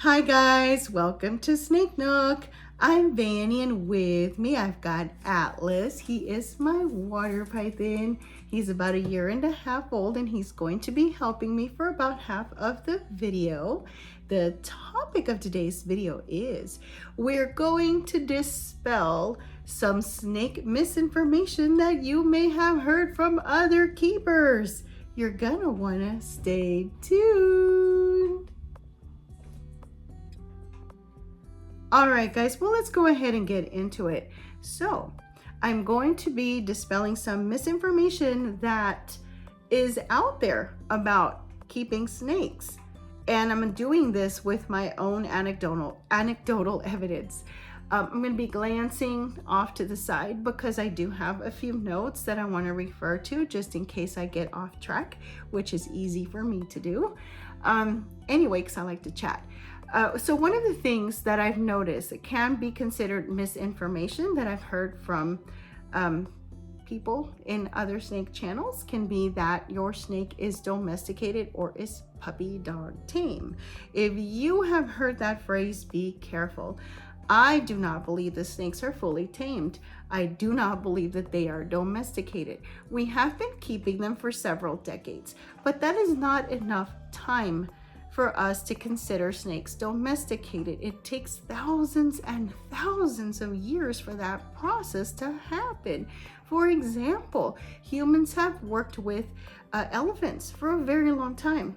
Hi guys, welcome to Snake Nook. I'm Vanny and with me I've got Atlas. He is my water python. He's about 1.5 years old and he's going to be helping me for about half of the video. The topic of today's video is we're going to dispel some snake misinformation that you may have heard from other keepers. You're gonna wanna stay tuned. All right, guys, well, let's go ahead and get into it. So I'm going to be dispelling some misinformation that is out there about keeping snakes. And I'm doing this with my own anecdotal evidence. I'm going to be glancing off to the side because I do have a few notes that I want to refer to just in case I get off track, which is easy for me to do. Anyway, because I like to chat. So one of the things that I've noticed that can be considered misinformation that I've heard from people in other snake channels can be that your snake is domesticated or is puppy dog tame. If you have heard that phrase, be careful. I do not believe the snakes are fully tamed. I do not believe that they are domesticated. We have been keeping them for several decades, but that is not enough time for us to consider snakes domesticated. It takes thousands and thousands of years for that process to happen. For example, humans have worked with elephants for a very long time.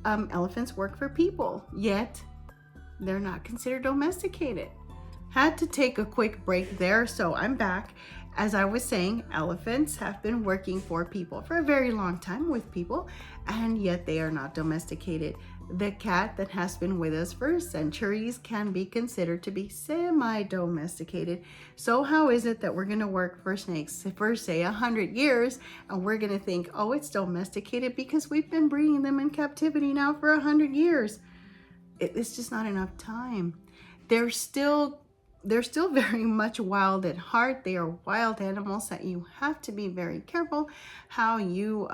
Elephants work for people, yet they're not considered domesticated. Had to take a quick break there, so I'm back. As I was saying, elephants have been working for people for a very long time with people, and yet they are not domesticated. The cat that has been with us for centuries can be considered to be semi-domesticated. So how is it that we're going to work for snakes for say 100 years and we're going to think, oh, it's domesticated because we've been breeding them in captivity now for 100 years? It's just not enough time. They're still very much wild at heart. They are wild animals that you have to be very careful how you,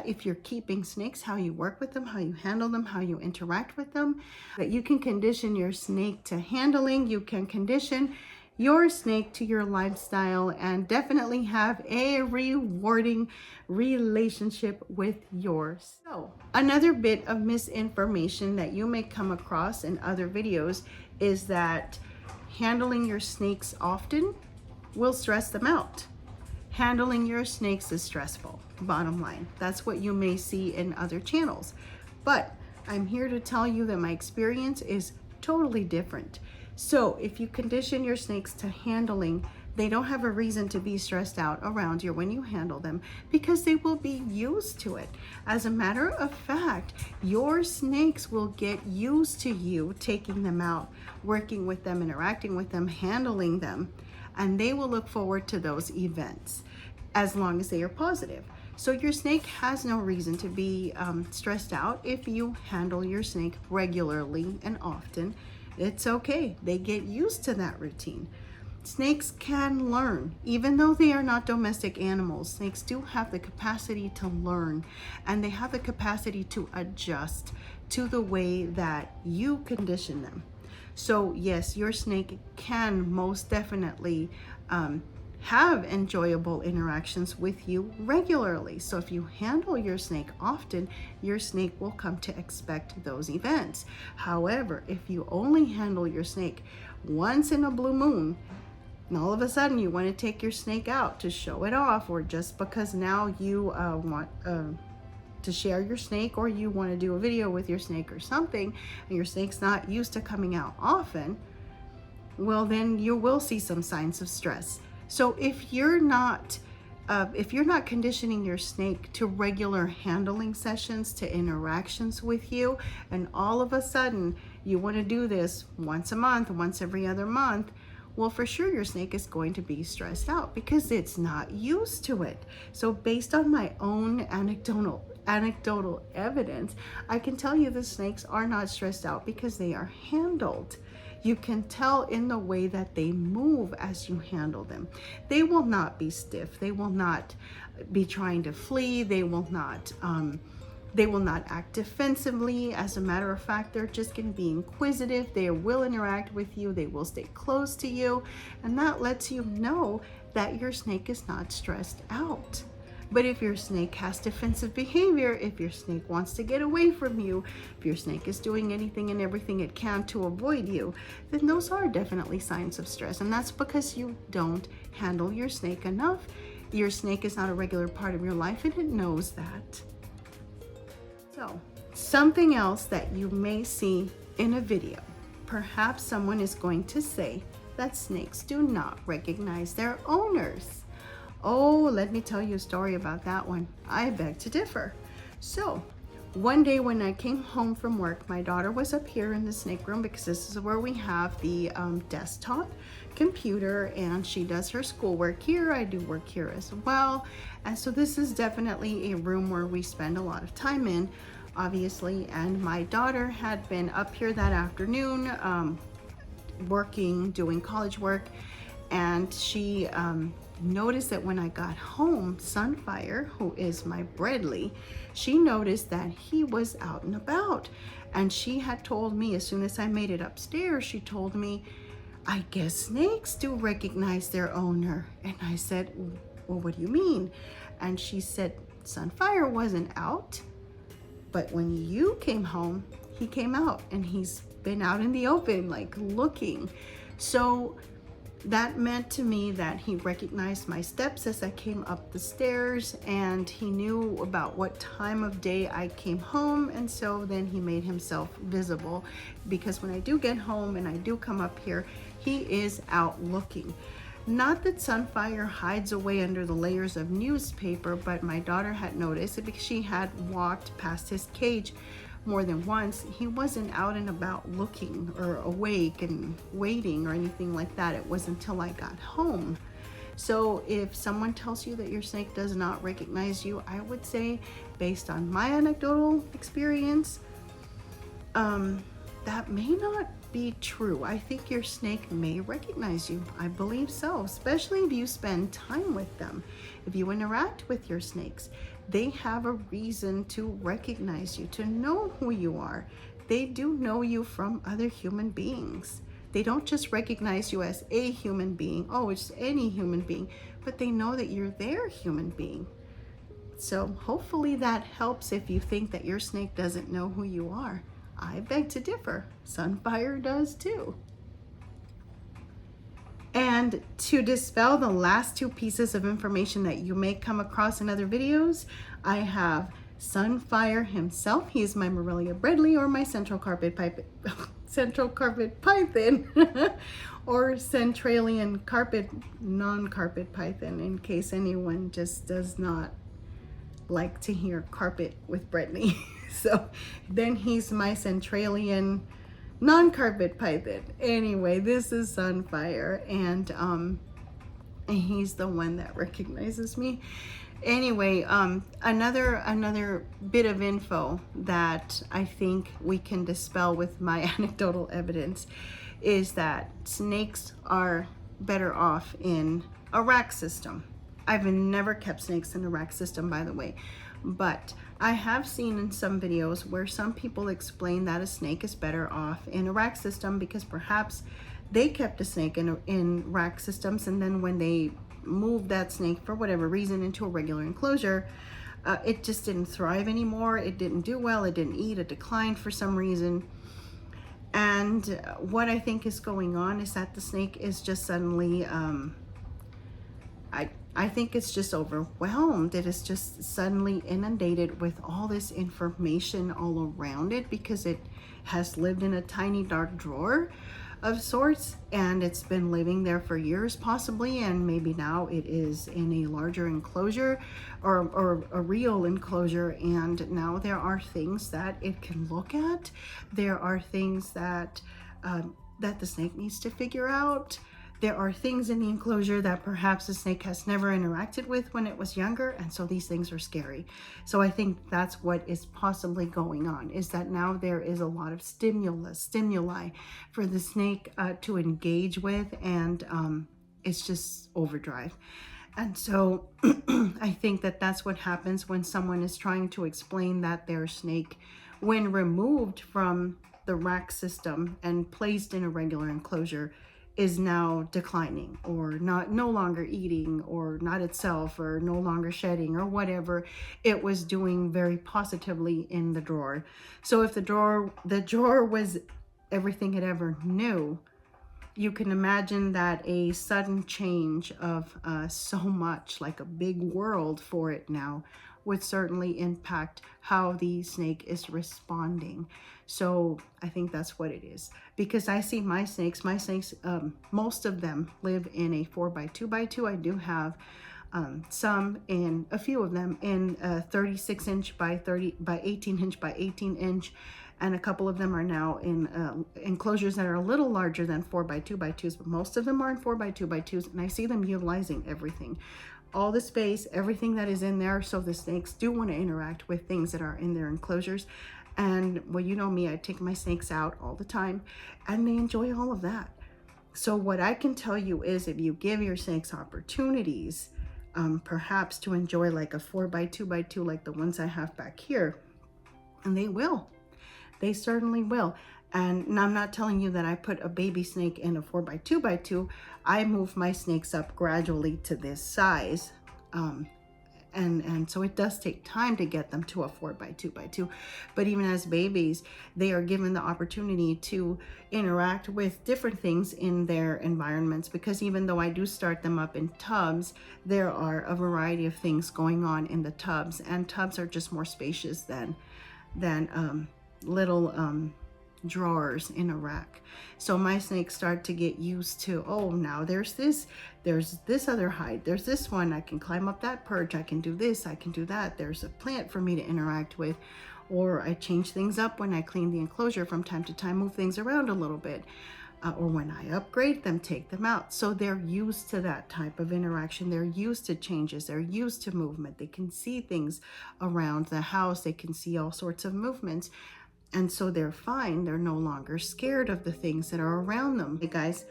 if you're keeping snakes, how you work with them, how you handle them, how you interact with them. That you can condition your snake to handling, you can condition your snake to your lifestyle and definitely have a rewarding relationship with yours. So another bit of misinformation that you may come across in other videos is that handling your snakes often will stress them out. Handling your snakes is stressful, bottom line. That's what you may see in other channels. But I'm here to tell you that my experience is totally different. So if you condition your snakes to handling, they don't have a reason to be stressed out around you when you handle them because they will be used to it. As a matter of fact, your snakes will get used to you taking them out, working with them, interacting with them, handling them, and they will look forward to those events as long as they are positive. So your snake has no reason to be stressed out if you handle your snake regularly and often. It's okay. They get used to that routine. Snakes can learn, even though they are not domestic animals. Snakes do have the capacity to learn, and they have the capacity to adjust to the way that you condition them. So yes, your snake can most definitely have enjoyable interactions with you regularly. So if you handle your snake often, your snake will come to expect those events. However, if you only handle your snake once in a blue moon, and all of a sudden you want to take your snake out to show it off, or just because now you want to share your snake, or you want to do a video with your snake or something, and your snake's not used to coming out often, well, then you will see some signs of stress. So if you're not conditioning your snake to regular handling sessions, to interactions with you, and all of a sudden you want to do this once a month, once every other month, well, for sure your snake is going to be stressed out because it's not used to it. So based on my own anecdotal evidence, I can tell you the snakes are not stressed out because they are handled. You can tell in the way that they move as you handle them. They will not be stiff. They will not be trying to flee. They will not They will not act defensively. As a matter of fact, they're just going to be inquisitive. They will interact with you. They will stay close to you. And that lets you know that your snake is not stressed out. But if your snake has defensive behavior, if your snake wants to get away from you, if your snake is doing anything and everything it can to avoid you, then those are definitely signs of stress. And that's because you don't handle your snake enough. Your snake is not a regular part of your life, and it knows that. So, something else that you may see in a video. Perhaps someone is going to say that snakes do not recognize their owners. Oh, let me tell you a story about that one. I beg to differ. So, one day when I came home from work, my daughter was up here in the snake room because this is where we have the desktop computer, and she does her schoolwork here. I do work here as well. And so this is definitely a room where we spend a lot of time in, obviously. And my daughter had been up here that afternoon working, doing college work, and she noticed that when I got home, Sunfire, who is my Bredli, she noticed that he was out and about. And she had told me, as soon as I made it upstairs, she told me, I guess snakes do recognize their owner. And I said, well, what do you mean? And she said, Sunfire wasn't out, but when you came home, he came out, and he's been out in the open, like looking. So that meant to me that he recognized my steps as I came up the stairs, and he knew about what time of day I came home, and so then he made himself visible, because when I do get home and I do come up here, he is out looking. Not that Sunfire hides away under the layers of newspaper, but my daughter had noticed it because she had walked past his cage more than once. He wasn't out and about looking or awake and waiting or anything like that. It wasn't until I got home. So if someone tells you that your snake does not recognize you, I would say, based on my anecdotal experience, that may not be true. I think your snake may recognize you. I believe so, especially if you spend time with them. If you interact with your snakes, they have a reason to recognize you, to know who you are. They do know you from other human beings. They don't just recognize you as a human being, oh, it's any human being, but they know that you're their human being. So hopefully that helps if you think that your snake doesn't know who you are. I beg to differ. Sunfire does too. And to dispel the last two pieces of information that you may come across in other videos, I have Sunfire himself. He is my Morelia Bredli, or my central carpet python, or Centralian carpet, non-carpet python, in case anyone just does not like to hear carpet with Bredli. So then he's my Centralian non-carpet python. Anyway, this is Sunfire, and he's the one that recognizes me. Anyway, another bit of info that I think we can dispel with my anecdotal evidence is that snakes are better off in a rack system. I've never kept snakes in a rack system, by the way, but I have seen in some videos where some people explain that a snake is better off in a rack system because perhaps they kept a snake in rack systems, and then when they moved that snake for whatever reason into a regular enclosure, it just didn't thrive anymore. It didn't do well. It didn't eat. It declined for some reason. And what I think is going on is that the snake is just suddenly, I think it's just overwhelmed. It is just suddenly inundated with all this information all around it because it has lived in a tiny dark drawer of sorts, and it's been living there for years possibly, and maybe now it is in a larger enclosure or a real enclosure, and now there are things that it can look at. There are things that that the snake needs to figure out. There are things in the enclosure that perhaps the snake has never interacted with when it was younger, and so these things are scary. So I think that's what is possibly going on, is that now there is a lot of stimuli for the snake to engage with, and it's just overdrive. And so I think that that's what happens when someone is trying to explain that their snake, when removed from the rack system and placed in a regular enclosure, is now declining or not, no longer eating, or not itself, or no longer shedding, or whatever it was doing very positively in the drawer. So if the drawer was everything it ever knew, you can imagine that a sudden change of so much, like a big world for it now, would certainly impact how the snake is responding. So I think that's what it is, because I see my snakes, most of them live in a 4x2x2. I do have some, in a few of them in 36 inch by 18 inch by 18 inch, and a couple of them are now in enclosures that are a little larger than 4x2x2s, but most of them are in 4x2x2s, and I see them utilizing everything, all the space, everything that is in there. So the snakes do want to interact with things that are in their enclosures. And well, you know me, I take my snakes out all the time, and they enjoy all of that. So what I can tell you is, if you give your snakes opportunities, perhaps to enjoy like a 4x2x2 like the ones I have back here, and they certainly will. And I'm not telling you that I put a baby snake in a 4x2x2. I move my snakes up gradually to this size. And so it does take time to get them to a 4x2x2. But even as babies, they are given the opportunity to interact with different things in their environments, because even though I do start them up in tubs, there are a variety of things going on in the tubs, and tubs are just more spacious than little drawers in a rack. So my snakes start to get used to, oh, now there's this other hide, there's this one, I can climb up that perch, I can do this, I can do that, there's a plant for me to interact with. Or I change things up when I clean the enclosure from time to time, move things around a little bit, or when I upgrade them, take them out. So they're used to that type of interaction. They're used to changes, they're used to movement. They can see things around the house, they can see all sorts of movements. And so they're fine. They're no longer scared of the things that are around them. Hey guys,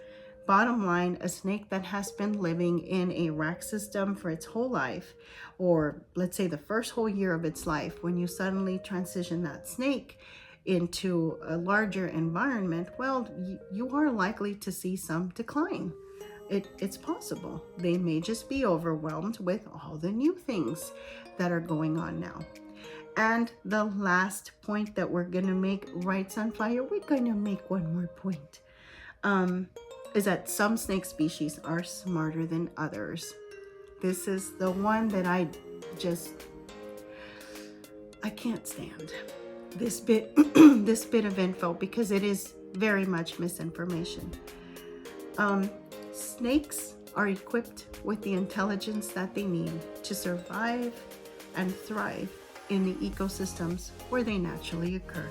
bottom line, a snake that has been living in a rack system for its whole life, or let's say the first whole year of its life, when you suddenly transition that snake into a larger environment, well, you are likely to see some decline. It's possible. They may just be overwhelmed with all the new things that are going on now. And the last point that we're going to make, right, Sunflower? We're going to make one more point. Is that some snake species are smarter than others. This is the one that I can't stand. This bit of info, because it is very much misinformation. Snakes are equipped with the intelligence that they need to survive and thrive in the ecosystems where they naturally occur.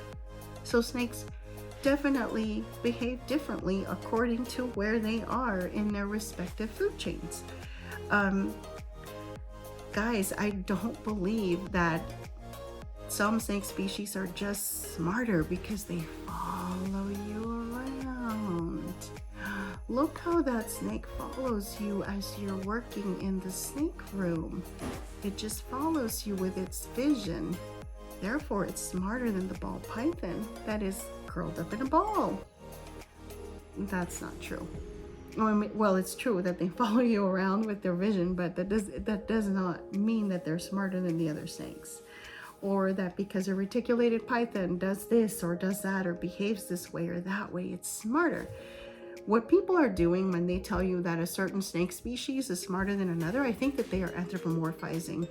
So snakes definitely behave differently according to where they are in their respective food chains. Guys, I don't believe that some snake species are just smarter because they follow you around. Look how that snake follows you as you're working in the snake room. It just follows you with its vision. Therefore, it's smarter than the ball python that is curled up in a ball. That's not true. Well, it's true that they follow you around with their vision, but that does not mean that they're smarter than the other snakes. Or that because a reticulated python does this or does that or behaves this way or that way, it's smarter. What people are doing when they tell you that a certain snake species is smarter than another, I think that they are anthropomorphizing,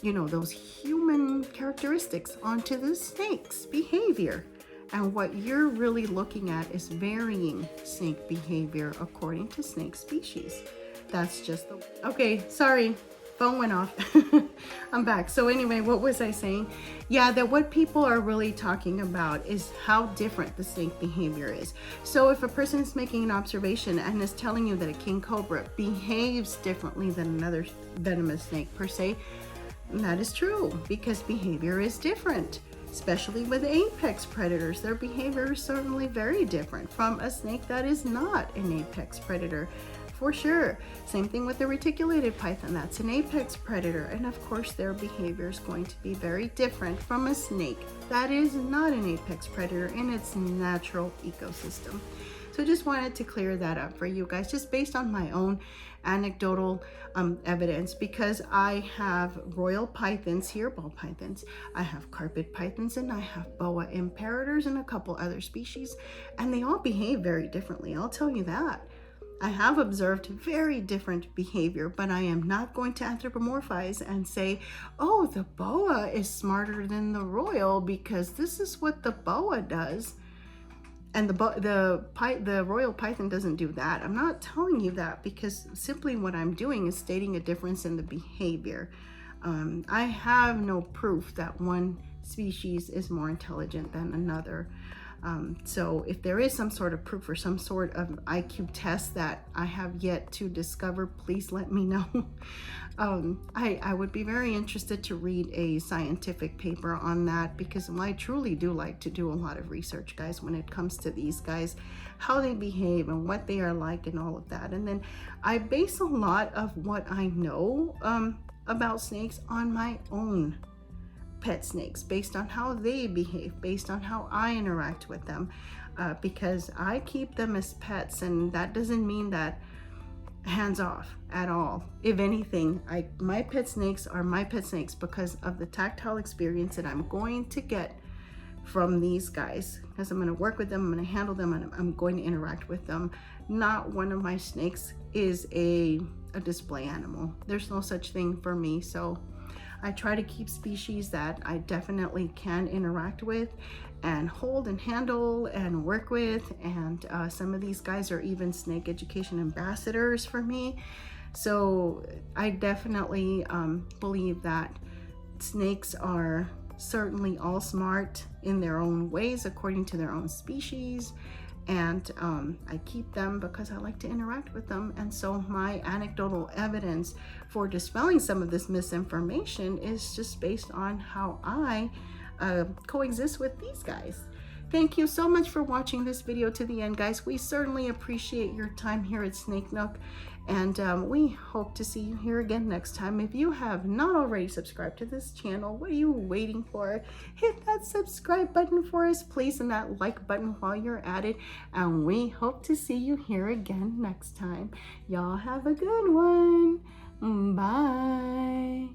those human characteristics onto the snake's behavior. And what you're really looking at is varying snake behavior according to snake species. That's just okay, sorry. Phone went off. I'm back. So anyway, what was I saying? Yeah, that what people are really talking about is how different the snake behavior is. So if a person is making an observation and is telling you that a king cobra behaves differently than another venomous snake per se, that is true, because behavior is different. Especially with apex predators, their behavior is certainly very different from a snake that is not an apex predator. for sure. Same thing with the reticulated python. That's an apex predator, and of course their behavior is going to be very different from a snake that is not an apex predator in its natural ecosystem. So just wanted to clear that up for you guys, just based on my own anecdotal evidence, because I have royal pythons here, ball pythons, I have carpet pythons, and I have boa imperators and a couple other species, and they all behave very differently. I'll tell you that. I have observed very different behavior, but I am not going to anthropomorphize and say, oh, the boa is smarter than the royal because this is what the boa does. And the royal python doesn't do that. I'm not telling you that, because simply what I'm doing is stating a difference in the behavior. I have no proof that one species is more intelligent than another. So if there is some sort of proof or some sort of IQ test that I have yet to discover, please let me know. I would be very interested to read a scientific paper on that, because I truly do like to do a lot of research, guys, when it comes to these guys, how they behave and what they are like and all of that. And then I base a lot of what I know about snakes on my own pet snakes, based on how they behave, based on how I interact with them, because I keep them as pets, and that doesn't mean that hands off at all. If anything, my pet snakes are my pet snakes because of the tactile experience that I'm going to get from these guys, because I'm going to work with them, I'm going to handle them, and I'm going to interact with them. Not one of my snakes is a display animal. There's no such thing for me. So I try to keep species that I definitely can interact with and hold and handle and work with. And some of these guys are even snake education ambassadors for me. So I definitely believe that snakes are certainly all smart in their own ways, according to their own species. And I keep them because I like to interact with them. And so my anecdotal evidence for dispelling some of this misinformation is just based on how I coexist with these guys. Thank you so much for watching this video to the end, guys. We certainly appreciate your time here at Snake Nook, and we hope to see you here again next time. If you have not already subscribed to this channel, what are you waiting for? Hit that subscribe button for us, please, and that like button while you're at it, and we hope to see you here again next time. Y'all have a good one. Bye.